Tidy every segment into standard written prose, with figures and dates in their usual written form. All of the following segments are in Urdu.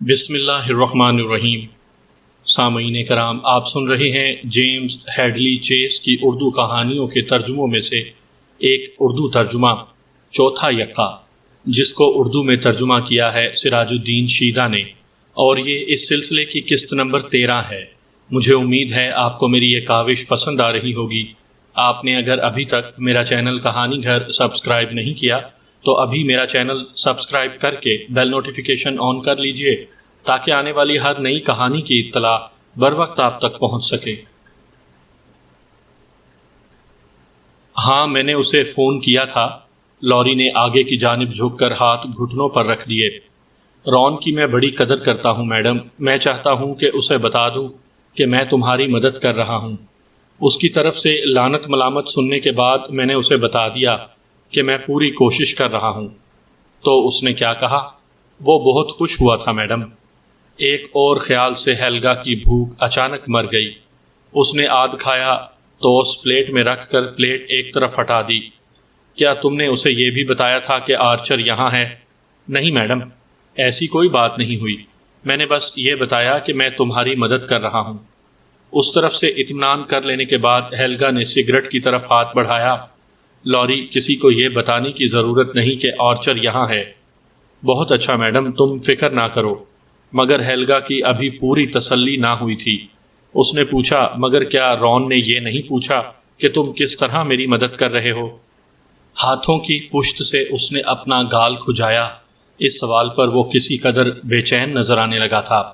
بسم اللہ الرحمن الرحیم۔ سامعین کرام، آپ سن رہے ہیں جیمز ہیڈلی چیس کی اردو کہانیوں کے ترجموں میں سے ایک اردو ترجمہ چوتھا یکا، جس کو اردو میں ترجمہ کیا ہے سراج الدین شیدہ نے، اور یہ اس سلسلے کی قسط نمبر 13 ہے۔ مجھے امید ہے آپ کو میری یہ کاوش پسند آ رہی ہوگی۔ آپ نے اگر ابھی تک میرا چینل کہانی گھر سبسکرائب نہیں کیا تو ابھی میرا چینل سبسکرائب کر کے بیل نوٹیفیکیشن آن کر لیجئے تاکہ آنے والی ہر نئی کہانی کی اطلاع بر وقت آپ تک پہنچ سکے۔ ہاں، میں نے اسے فون کیا تھا۔ لوری نے آگے کی جانب جھک کر ہاتھ گھٹنوں پر رکھ دیے۔ رون کی میں بڑی قدر کرتا ہوں میڈم۔ میں چاہتا ہوں کہ اسے بتا دوں کہ میں تمہاری مدد کر رہا ہوں۔ اس کی طرف سے لعنت ملامت سننے کے بعد میں نے اسے بتا دیا کہ میں پوری کوشش کر رہا ہوں۔ تو اس نے کیا کہا؟ وہ بہت خوش ہوا تھا میڈم۔ ایک اور خیال سے ہیلگا کی بھوک اچانک مر گئی۔ اس نے آدھ کھایا ٹوسٹ پلیٹ میں رکھ کر پلیٹ ایک طرف ہٹا دی۔ کیا تم نے اسے یہ بھی بتایا تھا کہ آرچر یہاں ہے؟ نہیں میڈم، ایسی کوئی بات نہیں ہوئی۔ میں نے بس یہ بتایا کہ میں تمہاری مدد کر رہا ہوں۔ اس طرف سے اطمینان کر لینے کے بعد ہیلگا نے سگریٹ کی طرف ہاتھ بڑھایا۔ لوری، کسی کو یہ بتانے کی ضرورت نہیں کہ آرچر یہاں ہے۔ بہت اچھا میڈم، تم فکر نہ کرو۔ مگر ہیلگا کی ابھی پوری تسلی نہ ہوئی تھی۔ اس نے پوچھا، مگر کیا رون نے یہ نہیں پوچھا کہ تم کس طرح میری مدد کر رہے ہو؟ ہاتھوں کی پشت سے اس نے اپنا گال کھجایا۔ اس سوال پر وہ کسی قدر بے چین نظر آنے لگا تھا۔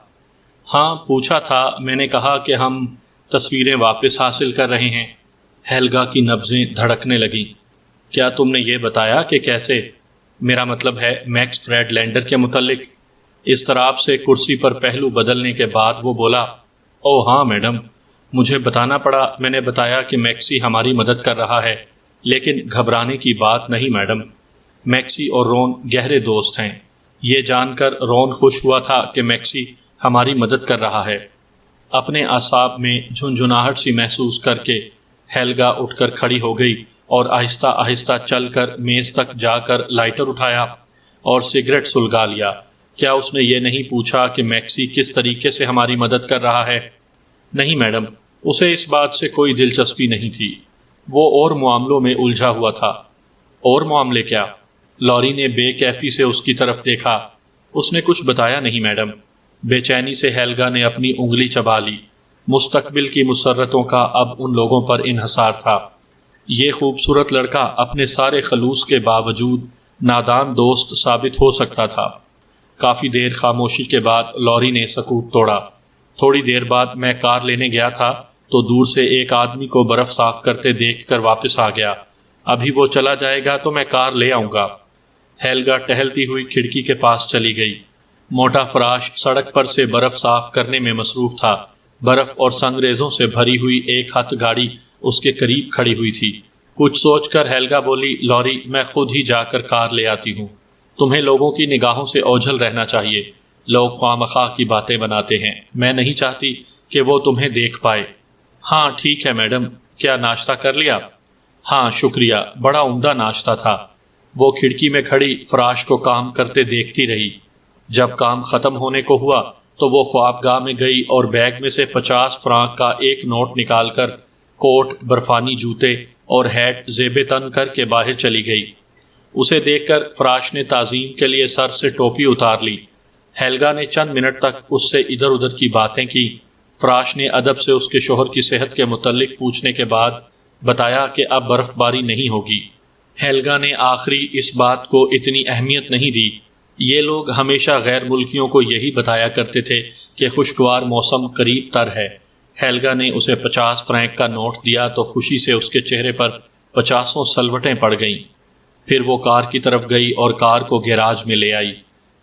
ہاں، پوچھا تھا۔ میں نے کہا کہ ہم تصویریں واپس حاصل کر رہے ہیں۔ ہیلگا کی نبضیں دھڑکنے لگیں۔ کیا تم نے یہ بتایا کہ کیسے؟ میرا مطلب ہے میکس فریڈ لینڈر کے متعلق۔ اضطراب سے کرسی پر پہلو بدلنے کے بعد وہ بولا، او ہاں میڈم، مجھے بتانا پڑا۔ میں نے بتایا کہ میکسی ہماری مدد کر رہا ہے، لیکن گھبرانے کی بات نہیں میڈم۔ میکسی اور رون گہرے دوست ہیں۔ یہ جان کر رون خوش ہوا تھا کہ میکسی ہماری مدد کر رہا ہے۔ اپنے اعصاب میں جھنجھناہٹ سی محسوس کر کے ہیلگا اٹھ کر کھڑی ہو گئی اور آہستہ آہستہ چل کر میز تک جا کر لائٹر اٹھایا اور سگریٹ سلگا لیا۔ کیا اس نے یہ نہیں پوچھا کہ میکسی کس طریقے سے ہماری مدد کر رہا ہے؟ نہیں میڈم، اسے اس بات سے کوئی دلچسپی نہیں تھی۔ وہ اور معاملوں میں الجھا ہوا تھا۔ اور معاملے کیا؟ لوری نے بے کیفی سے اس کی طرف دیکھا۔ اس نے کچھ بتایا نہیں میڈم۔ بے چینی سے ہیلگا نے اپنی انگلی چبا لی۔ مستقبل کی مسرتوں کا اب ان لوگوں پر انحصار تھا۔ یہ خوبصورت لڑکا اپنے سارے خلوص کے باوجود نادان دوست ثابت ہو سکتا تھا۔ کافی دیر خاموشی کے بعد لوری نے سکوت توڑا۔ تھوڑی دیر بعد میں کار لینے گیا تھا تو دور سے ایک آدمی کو برف صاف کرتے دیکھ کر واپس آ گیا۔ ابھی وہ چلا جائے گا تو میں کار لے آؤں گا۔ ہیلگا ٹہلتی ہوئی کھڑکی کے پاس چلی گئی۔ موٹا فراش سڑک پر سے برف صاف کرنے میں مصروف تھا۔ برف اور سنگریزوں سے بھری ہوئی ایک ہتھ گاڑی اس کے قریب کھڑی ہوئی تھی۔ کچھ سوچ کر ہیلگا بولی، لوری، میں خود ہی جا کر کار لے آتی ہوں۔ تمہیں لوگوں کی نگاہوں سے اوجھل رہنا چاہیے۔ لوگ خواہ مخواہ کی باتیں بناتے ہیں۔ میں نہیں چاہتی کہ وہ تمہیں دیکھ پائے۔ ہاں ٹھیک ہے میڈم۔ کیا ناشتہ کر لیا؟ ہاں شکریہ، بڑا عمدہ ناشتہ تھا۔ وہ کھڑکی میں کھڑی فراش کو کام کرتے دیکھتی رہی۔ جب کام ختم ہونے کو ہوا تو وہ خوابگاہ میں گئی اور بیگ میں سے 50 فرانک کا ایک نوٹ نکال کر کوٹ، برفانی جوتے اور ہیٹ زیب تن کر کے باہر چلی گئی۔ اسے دیکھ کر فراش نے تعظیم کے لیے سر سے ٹوپی اتار لی۔ ہیلگا نے چند منٹ تک اس سے ادھر ادھر کی باتیں کی۔ فراش نے ادب سے اس کے شوہر کی صحت کے متعلق پوچھنے کے بعد بتایا کہ اب برف باری نہیں ہوگی۔ ہیلگا نے آخری اس بات کو اتنی اہمیت نہیں دی۔ یہ لوگ ہمیشہ غیر ملکیوں کو یہی بتایا کرتے تھے کہ خوشگوار موسم قریب تر ہے۔ ہیلگا نے اسے 50 فرینک کا نوٹ دیا تو خوشی سے اس کے چہرے پر 50 سلوٹیں پڑ گئیں۔ پھر وہ کار کی طرف گئی اور کار کو گیراج میں لے آئی۔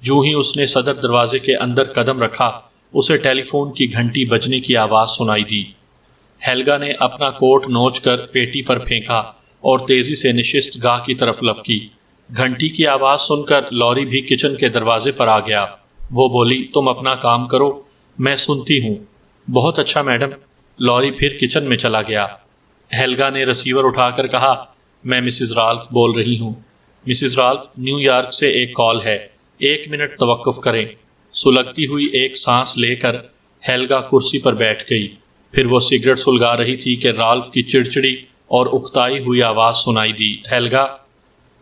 جو ہی اس نے صدر دروازے کے اندر قدم رکھا، اسے ٹیلی فون کی گھنٹی بجنے کی آواز سنائی دی۔ ہیلگا نے اپنا کوٹ نوچ کر پیٹی پر پھینکا اور تیزی سے نشست گاہ کی طرف لپکی۔ گھنٹی کی آواز سن کر لوری بھی کچن کے دروازے پر آ گیا۔ وہ بولی، تم اپنا کام کرو، میں سنتی ہوں۔ بہت اچھا میڈم۔ لوری پھر کچن میں چلا گیا۔ ہیلگا نے رسیور اٹھا کر کہا، میں مسز رالف بول رہی ہوں۔ مسز رالف، نیو یارک سے ایک کال ہے، 1 منٹ توقف کریں۔ سلگتی ہوئی ایک سانس لے کر ہیلگا کرسی پر بیٹھ گئی۔ پھر وہ سگریٹ سلگا رہی تھی کہ رالف کی چڑچڑی اور اکتائی ہوئی آواز سنائی دی۔ ہیلگا،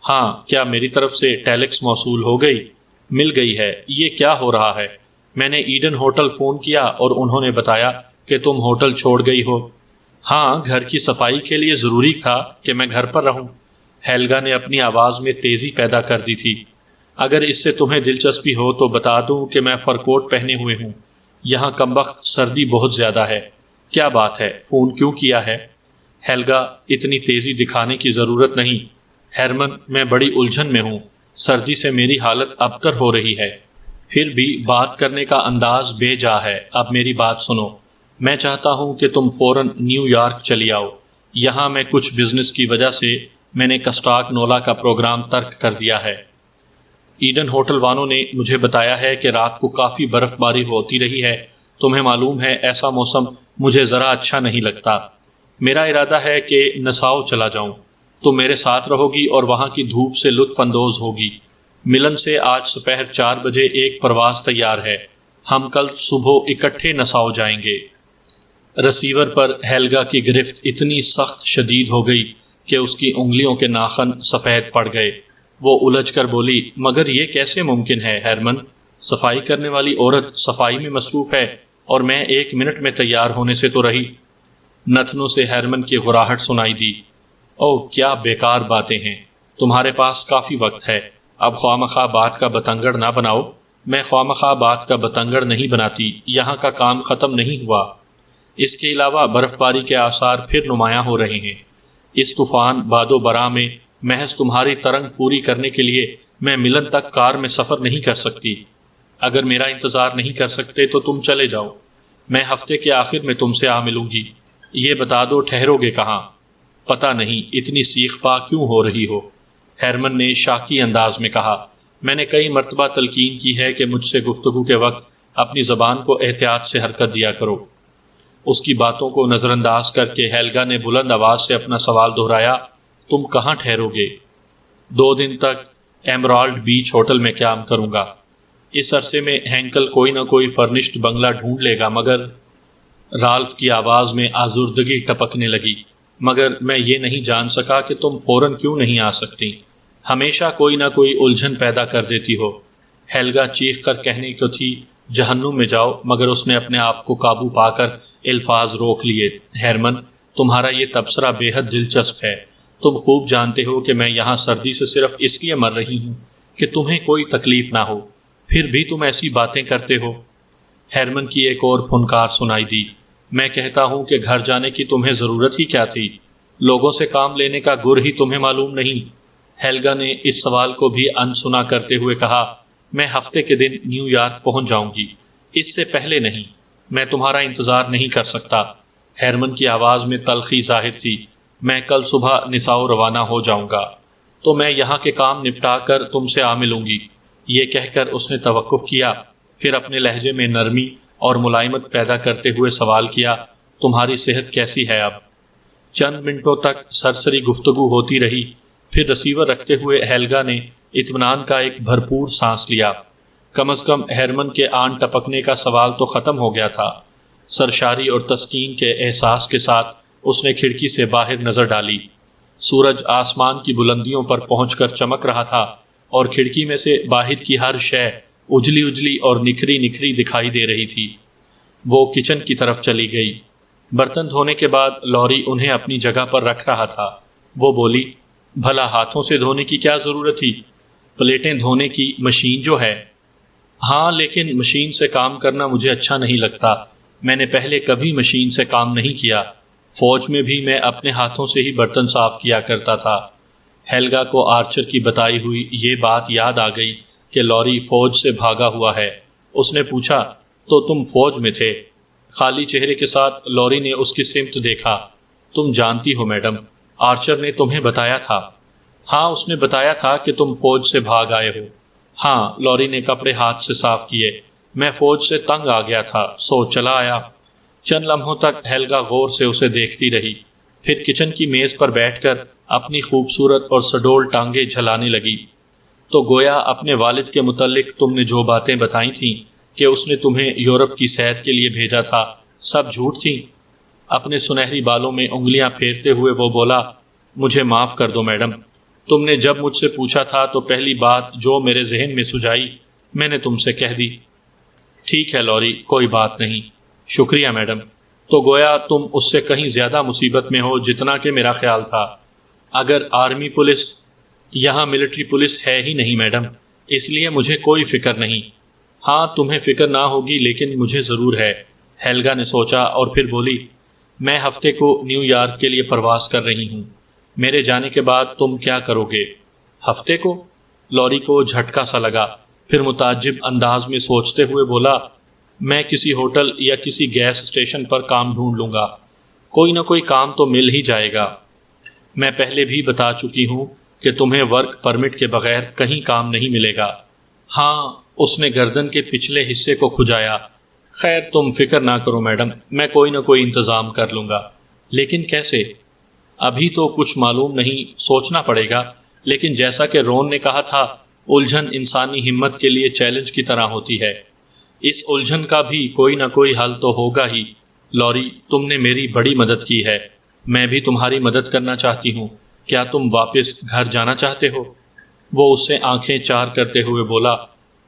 ہاں، کیا میری طرف سے ٹیلکس موصول ہو گئی؟ مل گئی ہے۔ یہ کیا ہو رہا ہے؟ میں نے ایڈن ہوٹل فون کیا اور انہوں نے بتایا کہ تم ہوٹل چھوڑ گئی ہو۔ ہاں، گھر کی صفائی کے لیے ضروری تھا کہ میں گھر پر رہوں۔ ہیلگا نے اپنی آواز میں تیزی پیدا کر دی تھی۔ اگر اس سے تمہیں دلچسپی ہو تو بتا دوں کہ میں فر کوٹ پہنے ہوئے ہوں۔ یہاں کمبخت سردی بہت زیادہ ہے۔ کیا بات ہے؟ فون کیوں کیا ہے؟ ہیلگا، اتنی تیزی دکھانے کی ضرورت نہیں۔ ہرمن، میں بڑی الجھن میں ہوں۔ سردی سے میری حالت ابتر ہو رہی ہے۔ پھر بھی بات کرنے کا انداز بے جا ہے۔ اب میری بات سنو۔ میں چاہتا ہوں کہ تم فوراً نیو یارک چلی آؤ۔ یہاں میں کچھ بزنس کی وجہ سے میں نے کسٹاک نولا کا پروگرام ترک کر دیا ہے۔ ایڈن ہوٹل والوں نے مجھے بتایا ہے کہ رات کو کافی برف باری ہوتی رہی ہے۔ تمہیں معلوم ہے ایسا موسم مجھے ذرا اچھا نہیں لگتا۔ میرا ارادہ ہے کہ نساؤ چلا جاؤں۔ تم میرے ساتھ رہو گی اور وہاں کی دھوپ سے لطف اندوز ہوگی۔ ملن سے آج دوپہر 4 بجے ایک پرواز تیار ہے۔ ہم کل صبح اکٹھے نساؤ جائیں گے۔ رسیور پر ہیلگا کی گرفت اتنی سخت شدید ہو گئی کہ اس کی انگلیوں کے ناخن سفید پڑ گئے۔ وہ الجھ کر بولی، مگر یہ کیسے ممکن ہے ہرمن؟ صفائی کرنے والی عورت صفائی میں مصروف ہے اور میں 1 منٹ میں تیار ہونے سے تو رہی۔ نتنوں سے ہرمن کی غراہٹ سنائی دی۔ اوہ، کیا بیکار باتیں ہیں۔ تمہارے پاس کافی وقت ہے۔ اب خواہ بات کا بتنگڑ نہ بناؤ۔ میں خواہ بات کا بتنگڑ نہیں بناتی۔ یہاں کا کام ختم نہیں ہوا۔ اس کے علاوہ برف باری کے آثار پھر نمایاں ہو رہے ہیں۔ اس طوفان باد و برا میں محض تمہاری ترنگ پوری کرنے کے لیے میں ملن تک کار میں سفر نہیں کر سکتی۔ اگر میرا انتظار نہیں کر سکتے تو تم چلے جاؤ۔ میں ہفتے کے آخر میں تم سے آ ملوں گی۔ یہ بتا دو ٹھہرو گے کہاں؟ پتہ نہیں۔ اتنی سیخ پا کیوں ہو رہی ہو؟ ہرمن نے شاکی انداز میں کہا۔ میں نے کئی مرتبہ تلقین کی ہے کہ مجھ سے گفتگو کے وقت اپنی زبان کو احتیاط سے حرکت دیا کرو۔ اس کی باتوں کو نظر انداز کر کے ہیلگا نے بلند آواز سے اپنا سوال دہرایا، تم کہاں ٹھہرو گے؟ 2 دن تک ایمرالڈ بیچ ہوٹل میں قیام کروں گا۔ اس عرصے میں ہینکل کوئی نہ کوئی فرنشڈ بنگلہ ڈھونڈ لے گا، مگر رالف کی آواز میں آزردگی ٹپکنے لگی، مگر میں یہ نہیں جان سکا کہ تم فوراً کیوں نہیں آ سکتی۔ ہمیشہ کوئی نہ کوئی الجھن پیدا کر دیتی ہو۔ ہیلگا چیخ کر کہنے کو تھی، جہنم میں جاؤ، مگر اس نے اپنے آپ کو قابو پا کر الفاظ روک لیے۔ ہرمن، تمہارا یہ تبصرہ بے حد دلچسپ ہے۔ تم خوب جانتے ہو کہ میں یہاں سردی سے صرف اس لیے مر رہی ہوں کہ تمہیں کوئی تکلیف نہ ہو، پھر بھی تم ایسی باتیں کرتے ہو۔ ہرمن کی ایک اور پھنکار سنائی دی۔ میں کہتا ہوں کہ گھر جانے کی تمہیں ضرورت ہی کیا تھی؟ لوگوں سے کام لینے کا گر ہی تمہیں معلوم نہیں؟ ہیلگا نے اس سوال کو بھی انسنا کرتے ہوئے کہا، میں ہفتے کے دن نیو یارک پہنچ جاؤں گی، اس سے پہلے نہیں۔ میں تمہارا انتظار نہیں کر سکتا۔ ہرمن کی آواز میں تلخی ظاہر تھی۔ میں کل صبح نساؤ روانہ ہو جاؤں گا، تو میں یہاں کے کام نپٹا کر تم سے آ ملوں گی۔ یہ کہہ کر اس نے توقف کیا، پھر اپنے لہجے میں نرمی اور ملائمت پیدا کرتے ہوئے سوال کیا، تمہاری صحت کیسی ہے اب؟ چند منٹوں تک سرسری گفتگو ہوتی رہی، پھر رسیور رکھتے ہوئے ہیلگا نے اطمینان کا ایک بھرپور سانس لیا۔ کم از کم ہرمن کے آن ٹپکنے کا سوال تو ختم ہو گیا تھا۔ سرشاری اور تسکین کے احساس کے ساتھ اس نے کھڑکی سے باہر نظر ڈالی۔ سورج آسمان کی بلندیوں پر پہنچ کر چمک رہا تھا اور کھڑکی میں سے باہر کی ہر شے اجلی اجلی اور نکھری نکھری دکھائی دے رہی تھی۔ وہ کچن کی طرف چلی گئی۔ برتن دھونے کے بعد لوری انہیں اپنی جگہ پر رکھ رہا تھا۔ وہ بولی، بھلا ہاتھوں سے دھونے کی کیا ضرورت تھی؟ پلیٹیں دھونے کی مشین جو ہے۔ ہاں، لیکن مشین سے کام کرنا مجھے اچھا نہیں لگتا۔ میں نے پہلے کبھی مشین سے کام نہیں کیا۔ فوج میں بھی میں اپنے ہاتھوں سے ہی برتن صاف کیا کرتا تھا۔ ہیلگا کو آرچر کی بتائی ہوئی یہ بات یاد آ گئی کہ لوری فوج سے بھاگا ہوا ہے۔ اس نے پوچھا، تو تم فوج میں تھے؟ خالی چہرے کے ساتھ لوری نے اس کی سمت دیکھا۔ تم جانتی ہو میڈم، آرچر نے تمہیں بتایا تھا۔ ہاں، اس نے بتایا تھا کہ تم فوج سے بھاگ آئے ہو۔ ہاں، لوری نے کپڑے ہاتھ سے صاف کیے۔ میں فوج سے تنگ آ گیا تھا، سو چلا آیا۔ چند لمحوں تک ہیلگا غور سے اسے دیکھتی رہی، پھر کچن کی میز پر بیٹھ کر اپنی خوبصورت اور سڈول ٹانگیں جھلانے لگی۔ تو گویا اپنے والد کے متعلق تم نے جو باتیں بتائی تھیں کہ اس نے تمہیں یورپ کی سیر کے لیے بھیجا تھا سب جھوٹ تھیں؟ اپنے سنہری بالوں میں انگلیاں پھیرتے ہوئے وہ بولا، مجھے معاف کر دو میڈم، تم نے جب مجھ سے پوچھا تھا تو پہلی بات جو میرے ذہن میں سجائی میں نے تم سے کہہ دی۔ ٹھیک ہے لوری، کوئی بات نہیں، شکریہ میڈم، تو گویا تم اس سے کہیں زیادہ مصیبت میں ہو جتنا کہ میرا خیال تھا۔ اگر آرمی پولیس، یہاں ملٹری پولیس ہے ہی نہیں میڈم، اس لیے مجھے کوئی فکر نہیں۔ ہاں تمہیں فکر نہ ہوگی لیکن مجھے ضرور ہے، ہیلگا نے سوچا اور پھر بولی، میں ہفتے کو نیو یارک کے لیے پرواز کر رہی ہوں، میرے جانے کے بعد تم کیا کرو گے؟ ہفتے کو؟ لوری کو جھٹکا سا لگا، پھر متعجب انداز میں سوچتے ہوئے بولا، میں کسی ہوٹل یا کسی گیس اسٹیشن پر کام ڈھونڈ لوں گا، کوئی نہ کوئی کام تو مل ہی جائے گا۔ میں پہلے بھی بتا چکی ہوں کہ تمہیں ورک پرمٹ کے بغیر کہیں کام نہیں ملے گا۔ ہاں، اس نے گردن کے پچھلے حصے کو کھجایا، خیر تم فکر نہ کرو میڈم، میں کوئی نہ کوئی انتظام کر لوں گا، لیکن کیسے؟ ابھی تو کچھ معلوم نہیں، سوچنا پڑے گا، لیکن جیسا کہ رون نے کہا تھا، الجھن انسانی ہمت کے لیے چیلنج کی طرح ہوتی ہے، اس الجھن کا بھی کوئی نہ کوئی حل تو ہوگا ہی۔ لوری، تم نے میری بڑی مدد کی ہے، میں بھی تمہاری مدد کرنا چاہتی ہوں، کیا تم واپس گھر جانا چاہتے ہو؟ وہ اس سے آنکھیں چار کرتے ہوئے بولا،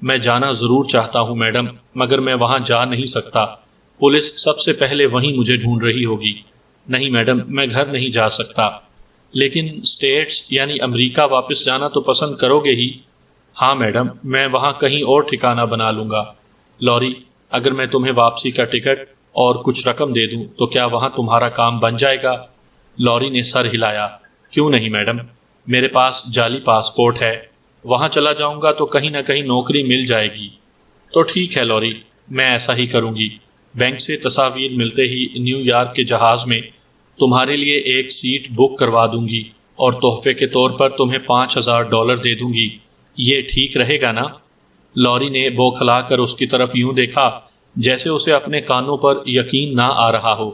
میں جانا ضرور چاہتا ہوں میڈم، مگر میں وہاں جا نہیں سکتا، پولیس سب سے پہلے وہیں مجھے ڈھونڈ رہی ہوگی۔ نہیں میڈم، میں گھر نہیں جا سکتا۔ لیکن اسٹیٹس یعنی امریکہ واپس جانا تو پسند کرو گے ہی؟ ہاں میڈم، میں وہاں کہیں اور ٹھکانہ بنا لوں گا۔ لوری، اگر میں تمہیں واپسی کا ٹکٹ اور کچھ رقم دے دوں تو کیا وہاں تمہارا کام بن جائے گا؟ لوری نے سر ہلایا، کیوں نہیں میڈم، میرے پاس جعلی پاسپورٹ ہے، وہاں چلا جاؤں گا تو کہیں نہ کہیں نوکری مل جائے گی۔ تو ٹھیک ہے لوری، میں ایسا ہی کروں گی، بینک سے تصاویر ملتے ہی نیو یارک کے جہاز میں تمہارے لیے ایک سیٹ بک کروا دوں گی اور تحفے کے طور پر تمہیں $5000 دے دوں گی، یہ ٹھیک رہے گا نا؟ لوری نے بوکھلا کر اس کی طرف یوں دیکھا جیسے اسے اپنے کانوں پر یقین نہ آ رہا ہو،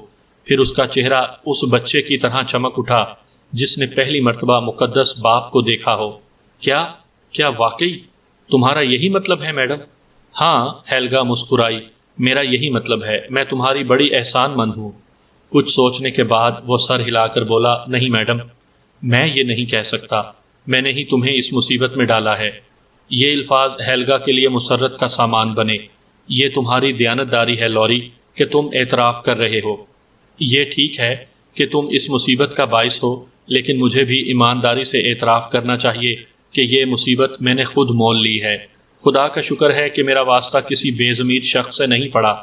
پھر اس کا چہرہ اس بچے کی طرح چمک اٹھا جس نے پہلی مرتبہ مقدس باپ کو دیکھا ہو۔ کیا واقعی تمہارا یہی مطلب ہے میڈم؟ ہاں، ہیلگا مسکرائی، میرا یہی مطلب ہے، میں تمہاری بڑی احسان مند ہوں۔ کچھ سوچنے کے بعد وہ سر ہلا کر بولا، نہیں میڈم، میں یہ نہیں کہہ سکتا، میں نے ہی تمہیں اس مصیبت میں ڈالا ہے۔ یہ الفاظ ہیلگا کے لیے مسرت کا سامان بنے۔ یہ تمہاری دیانتداری ہے لوری کہ تم اعتراف کر رہے ہو۔ یہ ٹھیک ہے کہ تم اس مصیبت کا باعث ہو، لیکن مجھے بھی ایمانداری سے اعتراف کرنا چاہیے کہ یہ مصیبت میں نے خود مول لی ہے۔ خدا کا شکر ہے کہ میرا واسطہ کسی بے ضمیر شخص سے نہیں پڑا۔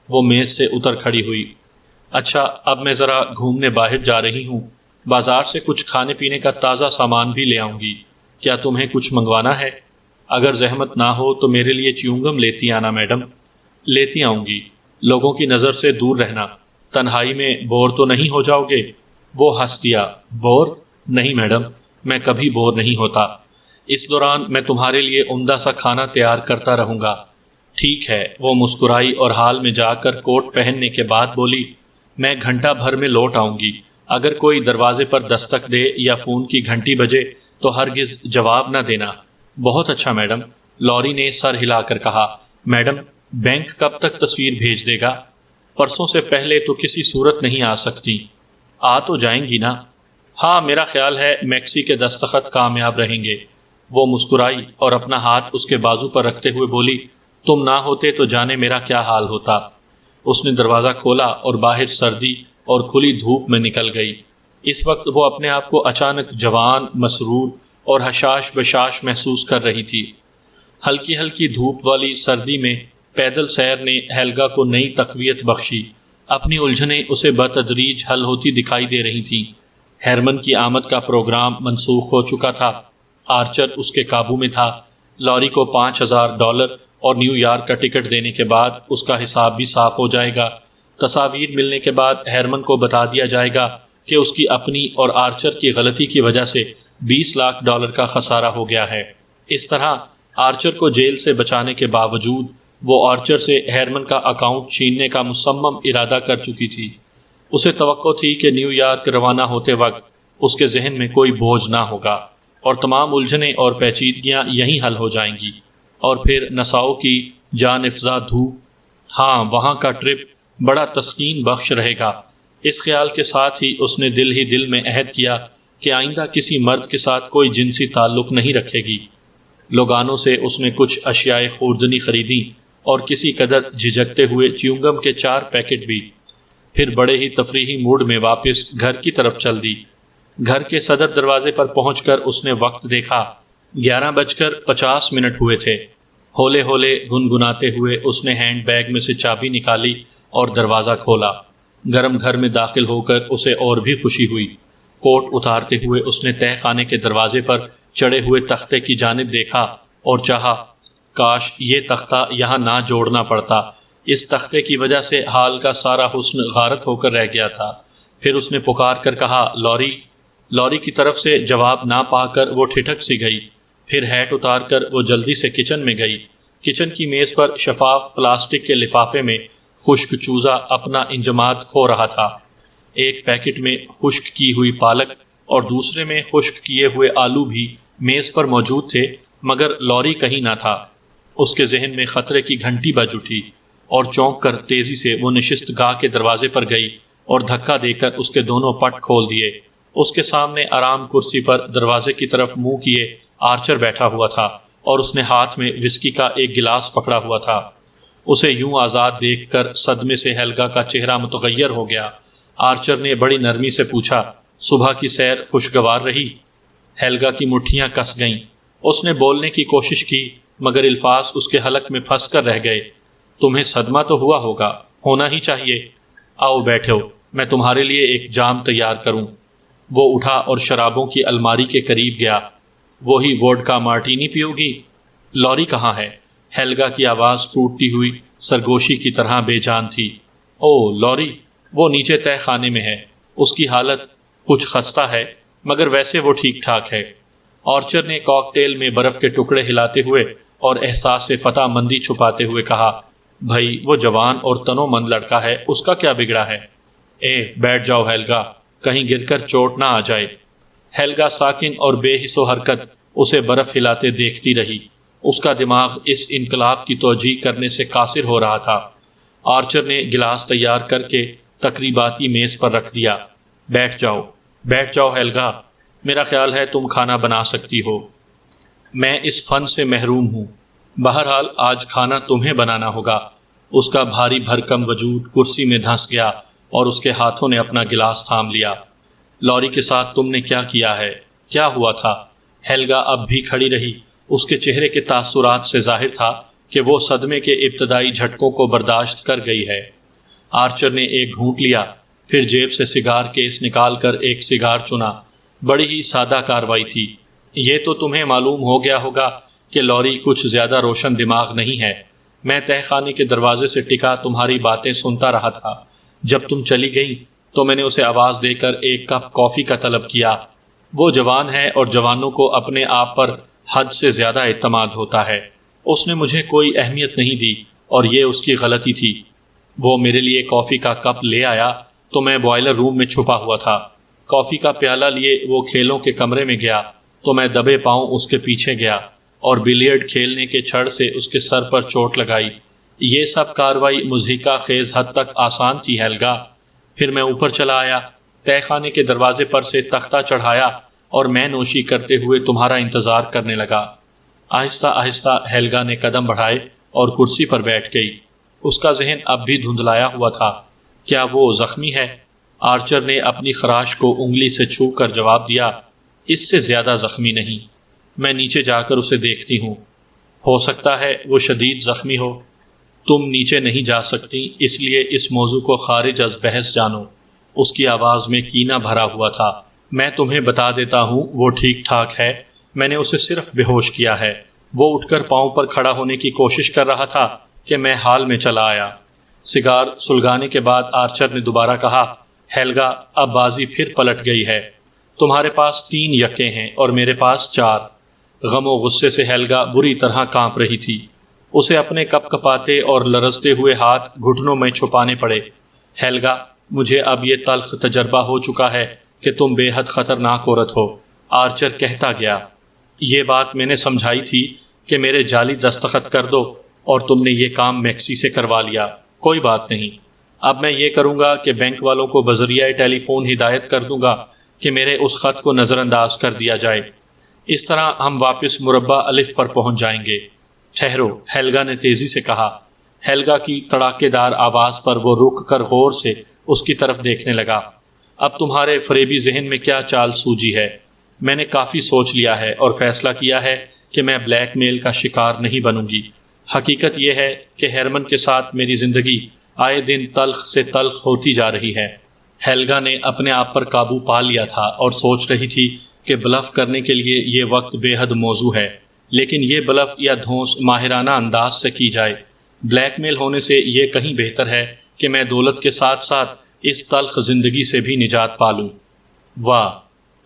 وہ میز سے اتر کھڑی ہوئی۔ اچھا، اب میں ذرا گھومنے باہر جا رہی ہوں، بازار سے کچھ کھانے پینے کا تازہ سامان بھی لے آؤں گی، کیا تمہیں کچھ منگوانا ہے؟ اگر زحمت نہ ہو تو میرے لیے چیونگم لیتی آنا میڈم۔ لیتی آؤں گی، لوگوں کی نظر سے دور رہنا، تنہائی میں بور تو نہیں ہو جاؤ گے؟ وہ ہنس دیا، بور؟ نہیں میڈم، میں کبھی بور نہیں ہوتا، اس دوران میں تمہارے لیے عمدہ سا کھانا تیار کرتا رہوں گا۔ ٹھیک ہے، وہ مسکرائی اور حال میں جا کر کوٹ پہننے کے بعد بولی، میں گھنٹہ بھر میں لوٹ آؤں گی، اگر کوئی دروازے پر دستک دے یا فون کی گھنٹی بجے تو ہرگز جواب نہ دینا۔ بہت اچھا میڈم، لوری نے سر ہلا کر کہا۔ میڈم، بینک کب تک تصویر بھیج دے گا؟ پرسوں سے پہلے تو کسی صورت نہیں آ سکتی۔ آ تو جائیں گی نا؟ ہاں، میرا خیال ہے میکسی کے دستخط کامیاب رہیں گے۔ وہ مسکرائی اور اپنا ہاتھ اس کے بازو پر رکھتے ہوئے بولی، تم نہ ہوتے تو جانے میرا کیا حال ہوتا۔ اس نے دروازہ کھولا اور باہر سردی اور کھلی دھوپ میں نکل گئی۔ اس وقت وہ اپنے آپ کو اچانک جوان، مسرور اور حشاش بشاش محسوس کر رہی تھی۔ ہلکی ہلکی دھوپ والی سردی میں پیدل سیر نے ہیلگا کو نئی تقویت بخشی، اپنی الجھنیں اسے بتدریج حل ہوتی دکھائی دے رہی تھیں۔ ہیرمن کی آمد کا پروگرام منسوخ ہو چکا تھا، آرچر اس کے قابو میں تھا، لوری کو $5000 اور نیو یارک کا ٹکٹ دینے کے بعد اس کا حساب بھی صاف ہو جائے گا۔ تصاویر ملنے کے بعد ہیرمن کو بتا دیا جائے گا کہ اس کی اپنی اور آرچر کی غلطی کی وجہ سے $20 لاکھ کا خسارہ ہو گیا ہے۔ اس طرح آرچر کو جیل سے بچانے کے باوجود وہ آرچر سے ہیرمن کا اکاؤنٹ چھیننے کا مصمم ارادہ کر چکی تھی۔ اسے توقع تھی کہ نیو یارک روانہ ہوتے وقت اس کے ذہن میں کوئی بوجھ نہ ہوگا اور تمام الجھنیں اور پیچیدگیاں یہیں حل ہو جائیں گی، اور پھر نساؤ کی جان افزا دھوپ، ہاں وہاں کا ٹرپ بڑا تسکین بخش رہے گا۔ اس خیال کے ساتھ ہی دل میں عہد کیا کہ آئندہ کسی مرد کے ساتھ کوئی جنسی تعلق نہیں رکھے گی۔ لوگانوں سے اس نے کچھ اشیاء خوردنی خریدیں اور کسی قدر جھجکتے ہوئے چیونگم کے 4 پیکٹ بھی، پھر بڑے ہی تفریحی موڈ میں واپس گھر کی طرف چل دی۔ گھر کے صدر دروازے پر پہنچ کر اس نے وقت دیکھا، 11:50 ہوئے تھے۔ ہولے ہولے گنگناتے ہوئے اس نے ہینڈ بیگ میں سے چابی نکالی اور دروازہ کھولا۔ گرم گھر میں داخل ہو کر اسے اور بھی خوشی ہوئی۔ کوٹ اتارتے ہوئے اس نے تہہ خانے کے دروازے پر چڑھے ہوئے تختے کی جانب دیکھا اور چاہا کاش یہ تختہ یہاں نہ جوڑنا پڑتا، اس تختے کی وجہ سے حال کا سارا حسن غارت ہو کر رہ گیا تھا۔ پھر اس نے پکار کر کہا لوری۔ لوری کی طرف سے جواب نہ پا کر وہ ٹھٹک سی گئی۔ پھر ہیٹ اتار کر وہ جلدی سے کچن میں گئی۔ کچن کی میز پر شفاف پلاسٹک کے لفافے میں خشک چوزا اپنا انجماد کھو رہا تھا۔ ایک پیکٹ میں خشک کی ہوئی پالک اور دوسرے میں خشک کیے ہوئے آلو بھی میز پر موجود تھے، مگر لوری کہیں نہ تھا۔ اس کے ذہن میں خطرے کی گھنٹی بج اٹھی اور چونک کر تیزی سے وہ نشست گاہ کے دروازے پر گئی اور دھکا دے کر اس کے دونوں پٹ کھول دیے۔ اس کے سامنے آرام کرسی پر دروازے کی طرف منہ کیے آرچر بیٹھا ہوا تھا اور اس نے ہاتھ میں وسکی کا ایک گلاس پکڑا ہوا تھا۔ اسے یوں آزاد دیکھ کر صدمے سے ہیلگا کا چہرہ متغیر ہو گیا۔ آرچر نے بڑی نرمی سے پوچھا صبح کی سیر خوشگوار رہی؟ ہیلگا کی مٹھیاں کس گئیں۔ اس نے بولنے کی کوشش کی مگر الفاظ اس کے حلق میں پھنس کر رہ گئے۔ تمہیں صدمہ تو ہوا ہوگا، ہونا ہی چاہیے۔ آؤ بیٹھو، میں تمہارے لیے ایک جام تیار کروں۔ وہ اٹھا اور شرابوں کی الماری کے قریب گیا۔ وہی ووڈکا مارٹینی پیو گی؟ لوری کہاں ہے؟ ہیلگا کی آواز ٹوٹتی ہوئی سرگوشی کی طرح بے جان تھی۔ او لوری، وہ نیچے تہہ خانے میں ہے۔ اس کی حالت کچھ خستہ ہے مگر ویسے وہ ٹھیک ٹھاک ہے۔ آرچر نے کاکٹیل میں برف کے ٹکڑے ہلاتے ہوئے اور احساس فتح مندی چھپاتے ہوئے کہا بھائی وہ جوان اور تنو مند لڑکا ہے، اس کا کیا بگڑا ہے؟ بیٹھ جاؤ ہیلگا، کہیں گر کر چوٹ نہ آ جائے۔ ہیلگا ساکن اور بے حس و حرکت اسے برف ہلاتے دیکھتی رہی۔ اس کا دماغ اس انقلاب کی توجیہ کرنے سے قاصر ہو رہا تھا۔ آرچر نے گلاس تیار کر کے تقریباتی میز پر رکھ دیا۔ بیٹھ جاؤ ہیلگا، میرا خیال ہے تم کھانا بنا سکتی ہو۔ میں اس فن سے محروم ہوں۔ بہرحال آج کھانا تمہیں بنانا ہوگا۔ اس کا بھاری بھرکم وجود کرسی میں دھنس گیا اور اس کے ہاتھوں نے اپنا گلاس تھام لیا۔ لوری کے ساتھ تم نے کیا کیا ہے؟ کیا ہوا تھا؟ ہیلگا اب بھی کھڑی رہی۔ اس کے چہرے کے تاثرات سے ظاہر تھا کہ وہ صدمے کے ابتدائی جھٹکوں کو برداشت کر گئی ہے۔ آرچر نے ایک گھونٹ لیا، پھر جیب سے سگار کیس نکال کر ایک سگار چنا۔ بڑی ہی سادہ کاروائی تھی۔ یہ تو تمہیں معلوم ہو گیا ہوگا کہ لوری کچھ زیادہ روشن دماغ نہیں ہے۔ میں تہہ خانے کے دروازے سے ٹکا تمہاری باتیں سنتا رہا تھا۔ جب تم چلی گئیں تو میں نے اسے آواز دے کر ایک کپ کافی کا طلب کیا۔ وہ جوان ہے اور جوانوں کو اپنے آپ پر حد سے زیادہ اعتماد ہوتا ہے۔ اس نے مجھے کوئی اہمیت نہیں دی اور یہ اس کی غلطی تھی۔ وہ میرے لیے کافی کا کپ لے آیا تو میں بوائلر روم میں چھپا ہوا تھا۔ کافی کا پیالہ لیے وہ کھیلوں کے کمرے میں گیا تو میں دبے پاؤں اس کے پیچھے گیا اور بلیئرڈ کھیلنے کے چھڑ سے اس کے سر پر چوٹ لگائی۔ یہ سب کاروائی مضحکہ خیز حد تک آسان تھی ہیلگا۔ پھر میں اوپر چلا آیا، تہہ خانے کے دروازے پر سے تختہ چڑھایا اور میں نوشی کرتے ہوئے تمہارا انتظار کرنے لگا۔ آہستہ آہستہ ہیلگا نے قدم بڑھائے اور کرسی پر بیٹھ گئی۔ اس کا ذہن اب بھی دھندلایا ہوا تھا۔ کیا وہ زخمی ہے؟ آرچر نے اپنی خراش کو انگلی سے چھو کر جواب دیا، اس سے زیادہ زخمی نہیں۔ میں نیچے جا کر اسے دیکھتی ہوں۔ ہو سکتا ہے وہ شدید زخمی ہو۔ تم نیچے نہیں جا سکتی، اس لیے اس موضوع کو خارج از بحث جانو۔ اس کی آواز میں کینہ بھرا ہوا تھا۔ میں تمہیں بتا دیتا ہوں وہ ٹھیک ٹھاک ہے، میں نے اسے صرف بے ہوش کیا ہے۔ وہ اٹھ کر پاؤں پر کھڑا ہونے کی کوشش کر رہا تھا کہ میں حال میں چلا آیا۔ سگار سلگانے کے بعد آرچر نے دوبارہ کہا، ہیلگا اب بازی پھر پلٹ گئی ہے۔ تمہارے پاس 3 یکے ہیں اور میرے پاس 4۔ غم و غصے سے ہیلگا بری طرح کانپ رہی تھی۔ اسے اپنے کپ کپاتے اور لرزتے ہوئے ہاتھ گھٹنوں میں چھپانے پڑے۔ ہیلگا، مجھے اب یہ تلخ تجربہ ہو چکا ہے کہ تم بے حد خطرناک عورت ہو، آرچر کہتا گیا۔ یہ بات میں نے سمجھائی تھی کہ میرے جعلی دستخط کر دو اور تم نے یہ کام میکسی سے کروا لیا۔ کوئی بات نہیں، اب میں یہ کروں گا کہ بینک والوں کو بذریعہ ٹیلی فون ہدایت کر دوں گا کہ میرے اس خط کو نظر انداز کر دیا جائے۔ اس طرح ہم واپس مربع الف پر پہنچ جائیں گے۔ ٹھہرو، ہیلگا نے تیزی سے کہا۔ ہیلگا کی تڑاکے دار آواز پر وہ رک کر غور سے اس کی طرف دیکھنے لگا۔ اب تمہارے فریبی ذہن میں کیا چال سوجی ہے؟ میں نے کافی سوچ لیا ہے اور فیصلہ کیا ہے کہ میں بلیک میل کا شکار نہیں بنوں گی۔ حقیقت یہ ہے کہ ہیرمن کے ساتھ میری زندگی آئے دن تلخ سے تلخ ہوتی جا رہی ہے۔ ہیلگا نے اپنے آپ پر قابو پا لیا تھا اور سوچ رہی تھی کہ بلف کرنے کے لیے یہ وقت بے حد موزوں ہے، لیکن یہ بلف یا دھونس ماہرانہ انداز سے کی جائے۔ بلیک میل ہونے سے یہ کہیں بہتر ہے کہ میں دولت کے ساتھ ساتھ اس تلخ زندگی سے بھی نجات پالوں۔ واہ،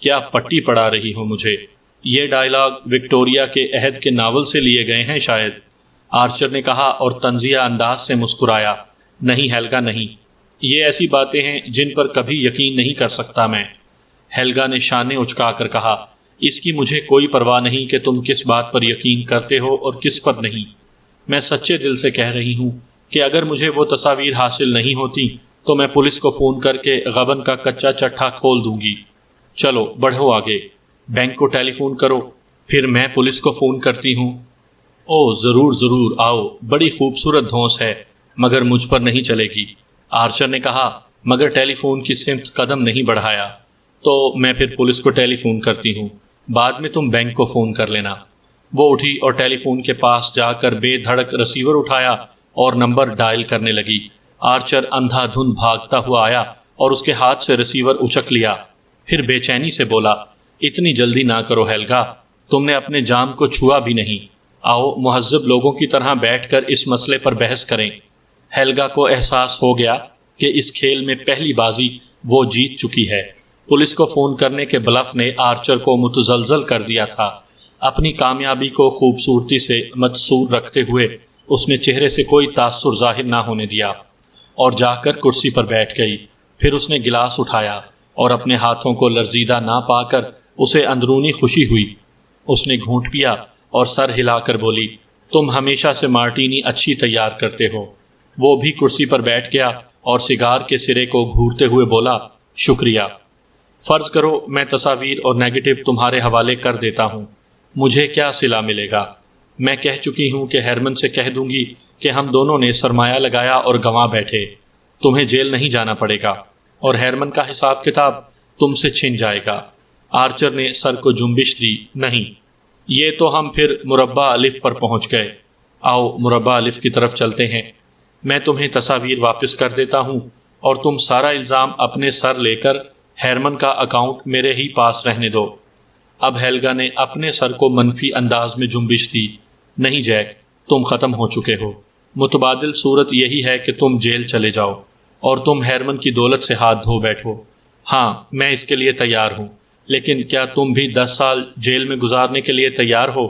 کیا پٹی پڑا رہی ہو مجھے! یہ ڈائلاگ وکٹوریا کے عہد کے ناول سے لیے گئے ہیں شاید، آرچر نے کہا اور طنزیہ انداز سے مسکرایا۔ نہیں ہیلگا، نہیں، یہ ایسی باتیں ہیں جن پر کبھی یقین نہیں کر سکتا میں۔ ہیلگا نے شانے اچکا کر کہا، اس کی مجھے کوئی پرواہ نہیں کہ تم کس بات پر یقین کرتے ہو اور کس پر نہیں۔ میں سچے دل سے کہہ رہی ہوں کہ اگر مجھے وہ تصاویر حاصل نہیں ہوتی تو میں پولیس کو فون کر کے غبن کا کچا چٹھا کھول دوں گی۔ چلو بڑھو آگے، بینک کو ٹیلی فون کرو، پھر میں پولیس کو فون کرتی ہوں۔ او ضرور ضرور، آؤ، بڑی خوبصورت دھونس ہے مگر مجھ پر نہیں چلے گی، آرچر نے کہا مگر ٹیلی فون کی سمت قدم نہیں بڑھایا۔ تو میں پھر پولیس کو ٹیلی فون کرتی ہوں، بعد میں تم بینک کو فون کر لینا۔ وہ اٹھی اور ٹیلی فون کے پاس جا کر بے دھڑک رسیور اٹھایا اور نمبر ڈائل کرنے لگی۔ آرچر اندھا دھند بھاگتا ہوا آیا اور اس کے ہاتھ سے رسیور اچک لیا، پھر بے چینی سے بولا، اتنی جلدی نہ کرو ہیلگا، تم نے اپنے جام کو چھوا بھی نہیں، آؤ مہذب لوگوں کی طرح بیٹھ کر اس مسئلے پر بحث کریں۔ ہیلگا کو احساس ہو گیا کہ اس کھیل میں پہلی بازی وہ جیت چکی ہے۔ پولیس کو فون کرنے کے بلف نے آرچر کو متزلزل کر دیا تھا۔ اپنی کامیابی کو خوبصورتی سے متصور رکھتے ہوئے اس نے چہرے سے کوئی تاثر ظاہر نہ ہونے دیا اور جا کر کرسی پر بیٹھ گئی۔ پھر اس نے گلاس اٹھایا اور اپنے ہاتھوں کو لرزیدہ نہ پا کر اسے اندرونی خوشی ہوئی۔ اس نے گھونٹ پیا اور سر ہلا کر بولی، تم ہمیشہ سے مارٹینی اچھی تیار کرتے ہو۔ وہ بھی کرسی پر بیٹھ گیا اور سگار کے سرے کو گھورتے ہوئے بولا، شکریہ۔ فرض کرو میں تصاویر اور نیگیٹو تمہارے حوالے کر دیتا ہوں، مجھے کیا صلہ ملے گا؟ میں کہہ چکی ہوں کہ ہیرمن سے کہہ دوں گی کہ ہم دونوں نے سرمایہ لگایا اور گنوا بیٹھے، تمہیں جیل نہیں جانا پڑے گا اور ہیرمن کا حساب کتاب تم سے چھن جائے گا۔ آرچر نے سر کو جنبش دی، نہیں، یہ تو ہم پھر مربع الف پر پہنچ گئے۔ آؤ مربع الف کی طرف چلتے ہیں، میں تمہیں تصاویر واپس کر دیتا ہوں اور تم سارا الزام اپنے سر لے کر ہیرمن کا اکاؤنٹ میرے ہی پاس رہنے دو۔ اب ہیلگا نے اپنے سر کو منفی انداز میں جنبش دی، نہیں جیک، تم ختم ہو چکے ہو، متبادل صورت یہی ہے کہ تم جیل چلے جاؤ اور تم ہیرمن کی دولت سے ہاتھ دھو بیٹھو۔ ہاں میں اس کے لیے تیار ہوں، لیکن کیا تم بھی 10 سال جیل میں گزارنے کے لیے تیار ہو؟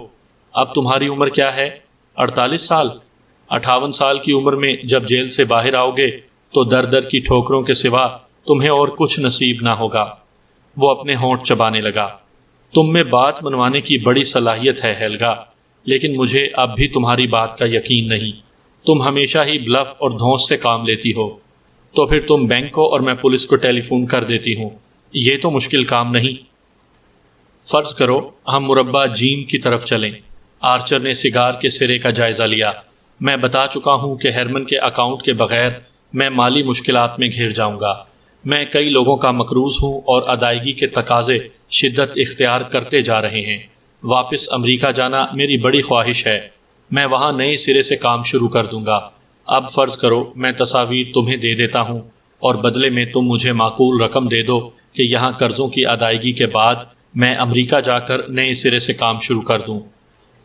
اب تمہاری عمر کیا ہے؟ 48 سال؟ 58 سال کی عمر میں جب جیل سے باہر آؤ گے تو در در کی ٹھوکروں کے سوا تمہیں اور کچھ نصیب نہ ہوگا۔ وہ اپنے ہونٹ چبانے لگا۔ تم میں بات منوانے کی بڑی صلاحیت ہے ہیلگا، لیکن مجھے اب بھی تمہاری بات کا یقین نہیں۔ تم ہمیشہ ہی بلف اور دھونس سے کام لیتی ہو۔ تو پھر تم بینک کو اور میں پولیس کو ٹیلی فون کر دیتی ہوں، یہ تو مشکل کام نہیں۔ فرض کرو ہم مربع جیم کی طرف چلیں۔ آرچر نے سگار کے سرے کا جائزہ لیا۔ میں بتا چکا ہوں کہ ہیرمن کے اکاؤنٹ کے بغیر میں مالی مشکلات میں گھر جاؤں گا۔ میں کئی لوگوں کا مقروض ہوں اور ادائیگی کے تقاضے شدت اختیار کرتے جا رہے ہیں۔ واپس امریکہ جانا میری بڑی خواہش ہے، میں وہاں نئے سرے سے کام شروع کر دوں گا۔ اب فرض کرو میں تصاویر تمہیں دے دیتا ہوں اور بدلے میں تم مجھے معقول رقم دے دو کہ یہاں قرضوں کی ادائیگی کے بعد میں امریکہ جا کر نئے سرے سے کام شروع کر دوں۔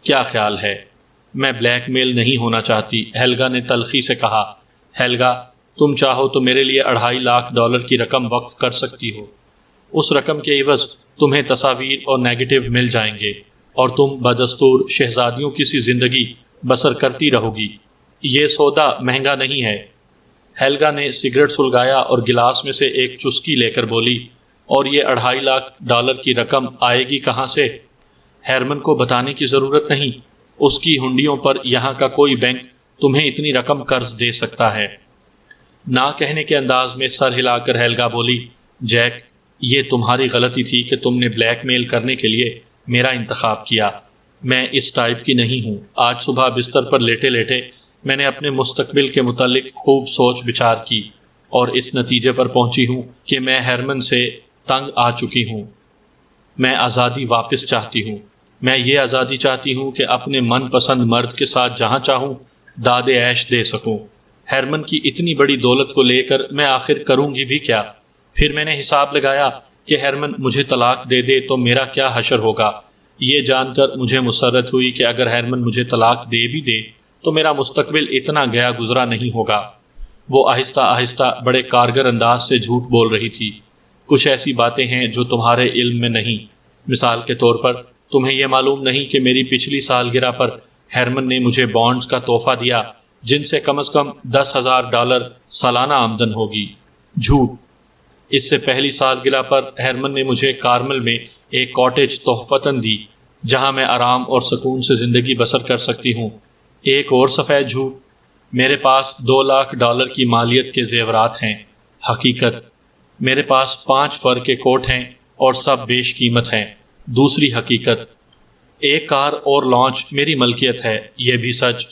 کیا خیال ہے؟ میں بلیک میل نہیں ہونا چاہتی، ہیلگا نے تلخی سے کہا۔ ہیلگا، تم چاہو تو میرے لیے $2.5 لاکھ کی رقم وقف کر سکتی ہو۔ اس رقم کے عوض تمہیں تصاویر اور نیگیٹو مل جائیں گے اور تم بدستور شہزادیوں کی سی زندگی بسر کرتی رہو گی۔ یہ سودا مہنگا نہیں ہے۔ ہیلگا نے سگریٹ سلگایا اور گلاس میں سے ایک چسکی لے کر بولی، اور یہ $2.5 لاکھ کی رقم آئے گی کہاں سے؟ ہیرمن کو بتانے کی ضرورت نہیں، اس کی ہنڈیوں پر یہاں کا کوئی بینک تمہیں اتنی رقم قرض دے سکتا ہے؟ نہ کہنے کے انداز میں سر ہلا کر ہیلگا بولی، جیک، یہ تمہاری غلطی تھی کہ تم نے بلیک میل کرنے کے لیے میرا انتخاب کیا۔ میں اس ٹائپ کی نہیں ہوں۔ آج صبح بستر پر لیٹے لیٹے میں نے اپنے مستقبل کے متعلق خوب سوچ بچار کی اور اس نتیجے پر پہنچی ہوں کہ میں ہرمن سے تنگ آ چکی ہوں۔ میں آزادی واپس چاہتی ہوں۔ میں یہ آزادی چاہتی ہوں کہ اپنے من پسند مرد کے ساتھ جہاں چاہوں داد عیش دے سکوں۔ ہرمن کی اتنی بڑی دولت کو لے کر میں آخر کروں گی بھی کیا؟ پھر میں نے حساب لگایا کہ ہرمن مجھے طلاق دے دے تو میرا کیا حشر ہوگا۔ یہ جان کر مجھے مسرت ہوئی کہ اگر ہرمن مجھے طلاق دے بھی دے تو میرا مستقبل اتنا گیا گزرا نہیں ہوگا۔ وہ آہستہ آہستہ بڑے کارگر انداز سے جھوٹ بول رہی تھی۔ کچھ ایسی باتیں ہیں جو تمہارے علم میں نہیں۔ مثال کے طور پر تمہیں یہ معلوم نہیں کہ میری پچھلی سالگرہ پر ہرمن نے مجھے بانڈز کا تحفہ دیا جن سے کم از کم $10,000 سالانہ آمدن ہوگی۔ جھوٹ۔ اس سے پہلی سالگرہ پر ہرمن نے مجھے کارمل میں ایک کاٹیج تحفتاً دی جہاں میں آرام اور سکون سے زندگی بسر کر سکتی ہوں۔ ایک اور سفید جھوٹ، میرے پاس $2 لاکھ کی مالیت کے زیورات ہیں۔ حقیقت، میرے پاس 5 فر کے کوٹ ہیں اور سب بیش قیمت ہیں۔ دوسری حقیقت، ایک کار اور لانچ میری ملکیت ہے۔ یہ بھی سچ۔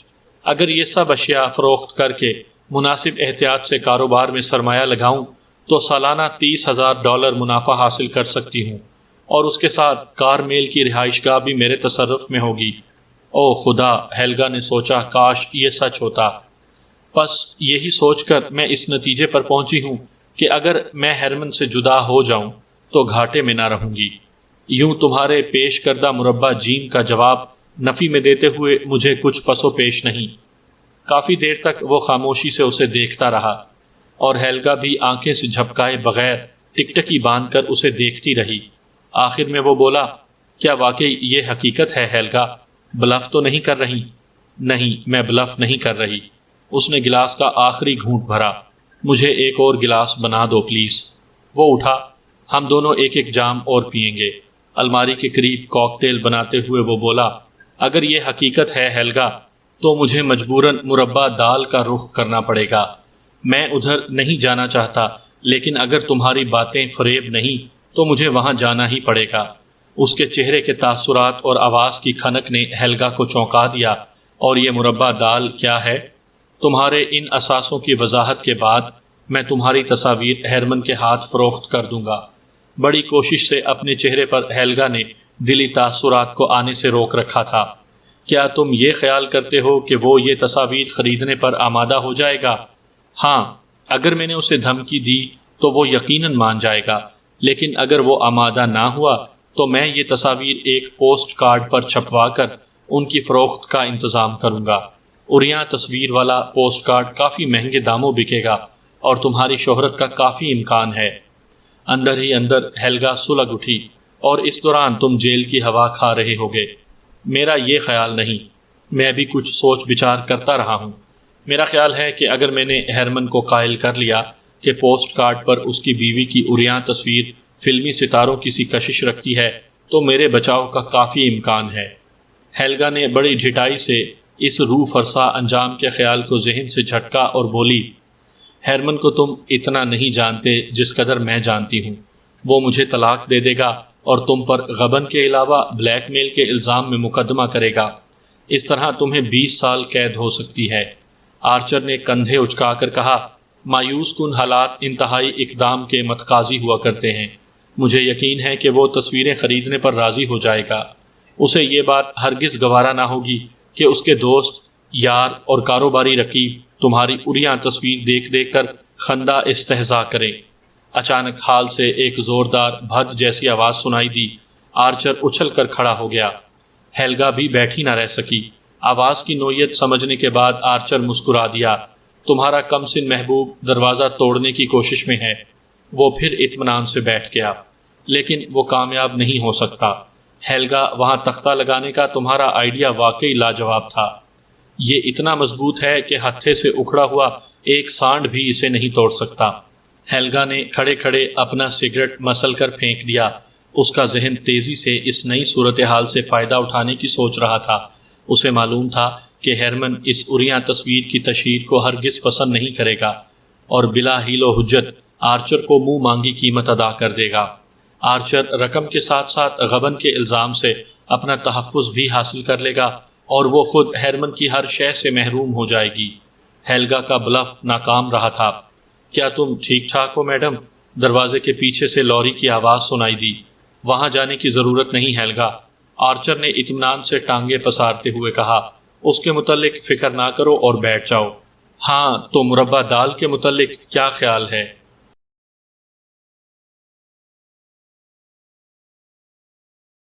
اگر یہ سب اشیاء فروخت کر کے مناسب احتیاط سے کاروبار میں سرمایہ لگاؤں تو سالانہ $30,000 منافع حاصل کر سکتی ہوں، اور اس کے ساتھ کار میل کی رہائش گاہ بھی میرے تصرف میں ہوگی۔ او خدا، ہیلگا نے سوچا، کاش یہ سچ ہوتا۔ بس یہی سوچ کر میں اس نتیجے پر پہنچی ہوں کہ اگر میں ہرمن سے جدا ہو جاؤں تو گھاٹے میں نہ رہوں گی۔ یوں تمہارے پیش کردہ مربع جیم کا جواب نفی میں دیتے ہوئے مجھے کچھ پس و پیش نہیں۔ کافی دیر تک وہ خاموشی سے اسے دیکھتا رہا اور ہیلگا بھی آنکھیں سے جھپکائے بغیر ٹکٹکی باندھ کر اسے دیکھتی رہی۔ آخر میں وہ بولا، کیا واقعی یہ حقیقت ہے ہیلگا؟ بلف تو نہیں کر رہی؟ نہیں، میں بلف نہیں کر رہی۔ اس نے گلاس کا آخری گھونٹ بھرا۔ مجھے ایک اور گلاس بنا دو پلیز۔ وہ اٹھا۔ ہم دونوں ایک ایک جام اور پئیں گے۔ الماری کے قریب کاکٹیل بناتے ہوئے وہ بولا، اگر یہ حقیقت ہے ہیلگا تو مجھے مجبوراً مربع دال کا رخ کرنا پڑے گا۔ میں ادھر نہیں جانا چاہتا، لیکن اگر تمہاری باتیں فریب نہیں تو مجھے وہاں جانا ہی پڑے گا۔ اس کے چہرے کے تاثرات اور آواز کی کھنک نے ہیلگا کو چونکا دیا۔ اور یہ مربع دال کیا ہے؟ تمہارے ان اثاثوں کی وضاحت کے بعد میں تمہاری تصاویر ہرمن کے ہاتھ فروخت کر دوں گا۔ بڑی کوشش سے اپنے چہرے پر ہیلگا نے دلی تاثرات کو آنے سے روک رکھا تھا۔ کیا تم یہ خیال کرتے ہو کہ وہ یہ تصاویر خریدنے پر آمادہ ہو جائے گا؟ ہاں، اگر میں نے اسے دھمکی دی تو وہ یقیناً مان جائے گا، لیکن اگر وہ آمادہ نہ ہوا تو میں یہ تصاویر ایک پوسٹ کارڈ پر چھپوا کر ان کی فروخت کا انتظام کروں گا۔ اوریاں تصویر والا پوسٹ کارڈ کافی مہنگے داموں بکے گا اور تمہاری شہرت کا کافی امکان ہے۔ اندر ہی اندر ہیلگا سلگ اٹھی، اور اس دوران تم جیل کی ہوا کھا رہے ہوگے۔ میرا یہ خیال نہیں۔ میں بھی کچھ سوچ بچار کرتا رہا ہوں۔ میرا خیال ہے کہ اگر میں نے ہرمن کو قائل کر لیا کہ پوسٹ کارڈ پر اس کی بیوی کی اوریاں تصویر فلمی ستاروں کی سی کشش رکھتی ہے تو میرے بچاؤ کا کافی امکان ہے۔ ہیلگا نے بڑی ڈھٹائی سے اس روح فرسا انجام کے خیال کو ذہن سے جھٹکا اور بولی، ہرمن کو تم اتنا نہیں جانتے جس قدر میں جانتی ہوں۔ وہ مجھے طلاق دے دے گا اور تم پر غبن کے علاوہ بلیک میل کے الزام میں مقدمہ کرے گا۔ اس طرح تمہیں 20 سال قید ہو سکتی ہے۔ آرچر نے کندھے اچکا کر کہا، مایوس کن حالات انتہائی اقدام کے متقاضی ہوا کرتے ہیں۔ مجھے یقین ہے کہ وہ تصویریں خریدنے پر راضی ہو جائے گا۔ اسے یہ بات ہرگز گوارا نہ ہوگی کہ اس کے دوست، یار اور کاروباری رقیب تمہاری اوریاں تصویر دیکھ دیکھ کر خندہ استہزاء کریں۔ اچانک حال سے ایک زوردار بھد جیسی آواز سنائی دی۔ آرچر اچھل کر کھڑا ہو گیا۔ ہیلگا بھی بیٹھی نہ رہ سکی۔ آواز کی نوعیت سمجھنے کے بعد آرچر مسکرا دیا۔ تمہارا کم سن محبوب دروازہ توڑنے کی کوشش میں ہے۔ وہ پھر اطمینان سے بیٹھ گیا، لیکن وہ کامیاب نہیں ہو سکتا۔ ہیلگا، وہاں تختہ لگانے کا تمہارا آئیڈیا واقعی لاجواب تھا۔ یہ اتنا مضبوط ہے کہ ہتھے سے اکھڑا ہوا ایک سانڈ بھی اسے نہیں توڑ سکتا۔ ہیلگا نے کھڑے کھڑے اپنا سگریٹ مسل کر پھینک دیا۔ اس کا ذہن تیزی سے اس نئی صورتحال سے فائدہ اٹھانے کی سوچ رہا تھا۔ اسے معلوم تھا کہ ہیرمن اس عریاں تصویر کی تشہیر کو ہرگز پسند نہیں کرے گا اور بلا حیل و حجت آرچر کو منہ مانگی قیمت ادا کر دے گا۔ آرچر رقم کے ساتھ ساتھ غبن کے الزام سے اپنا تحفظ بھی حاصل کر لے گا اور وہ خود ہیرمن کی ہر شے سے محروم ہو جائے گی۔ ہیلگا کا بلف ناکام رہا تھا۔ کیا تم ٹھیک ٹھاک ہو میڈم؟ دروازے کے پیچھے سے لوری کی آواز سنائی دی۔ وہاں جانے کی ضرورت نہیں ہیلگا، آرچر نے اطمینان سے ٹانگیں پسارتے ہوئے کہا۔ اس کے متعلق فکر نہ کرو اور بیٹھ جاؤ۔ ہاں تو مربع دال کے متعلق کیا خیال ہے؟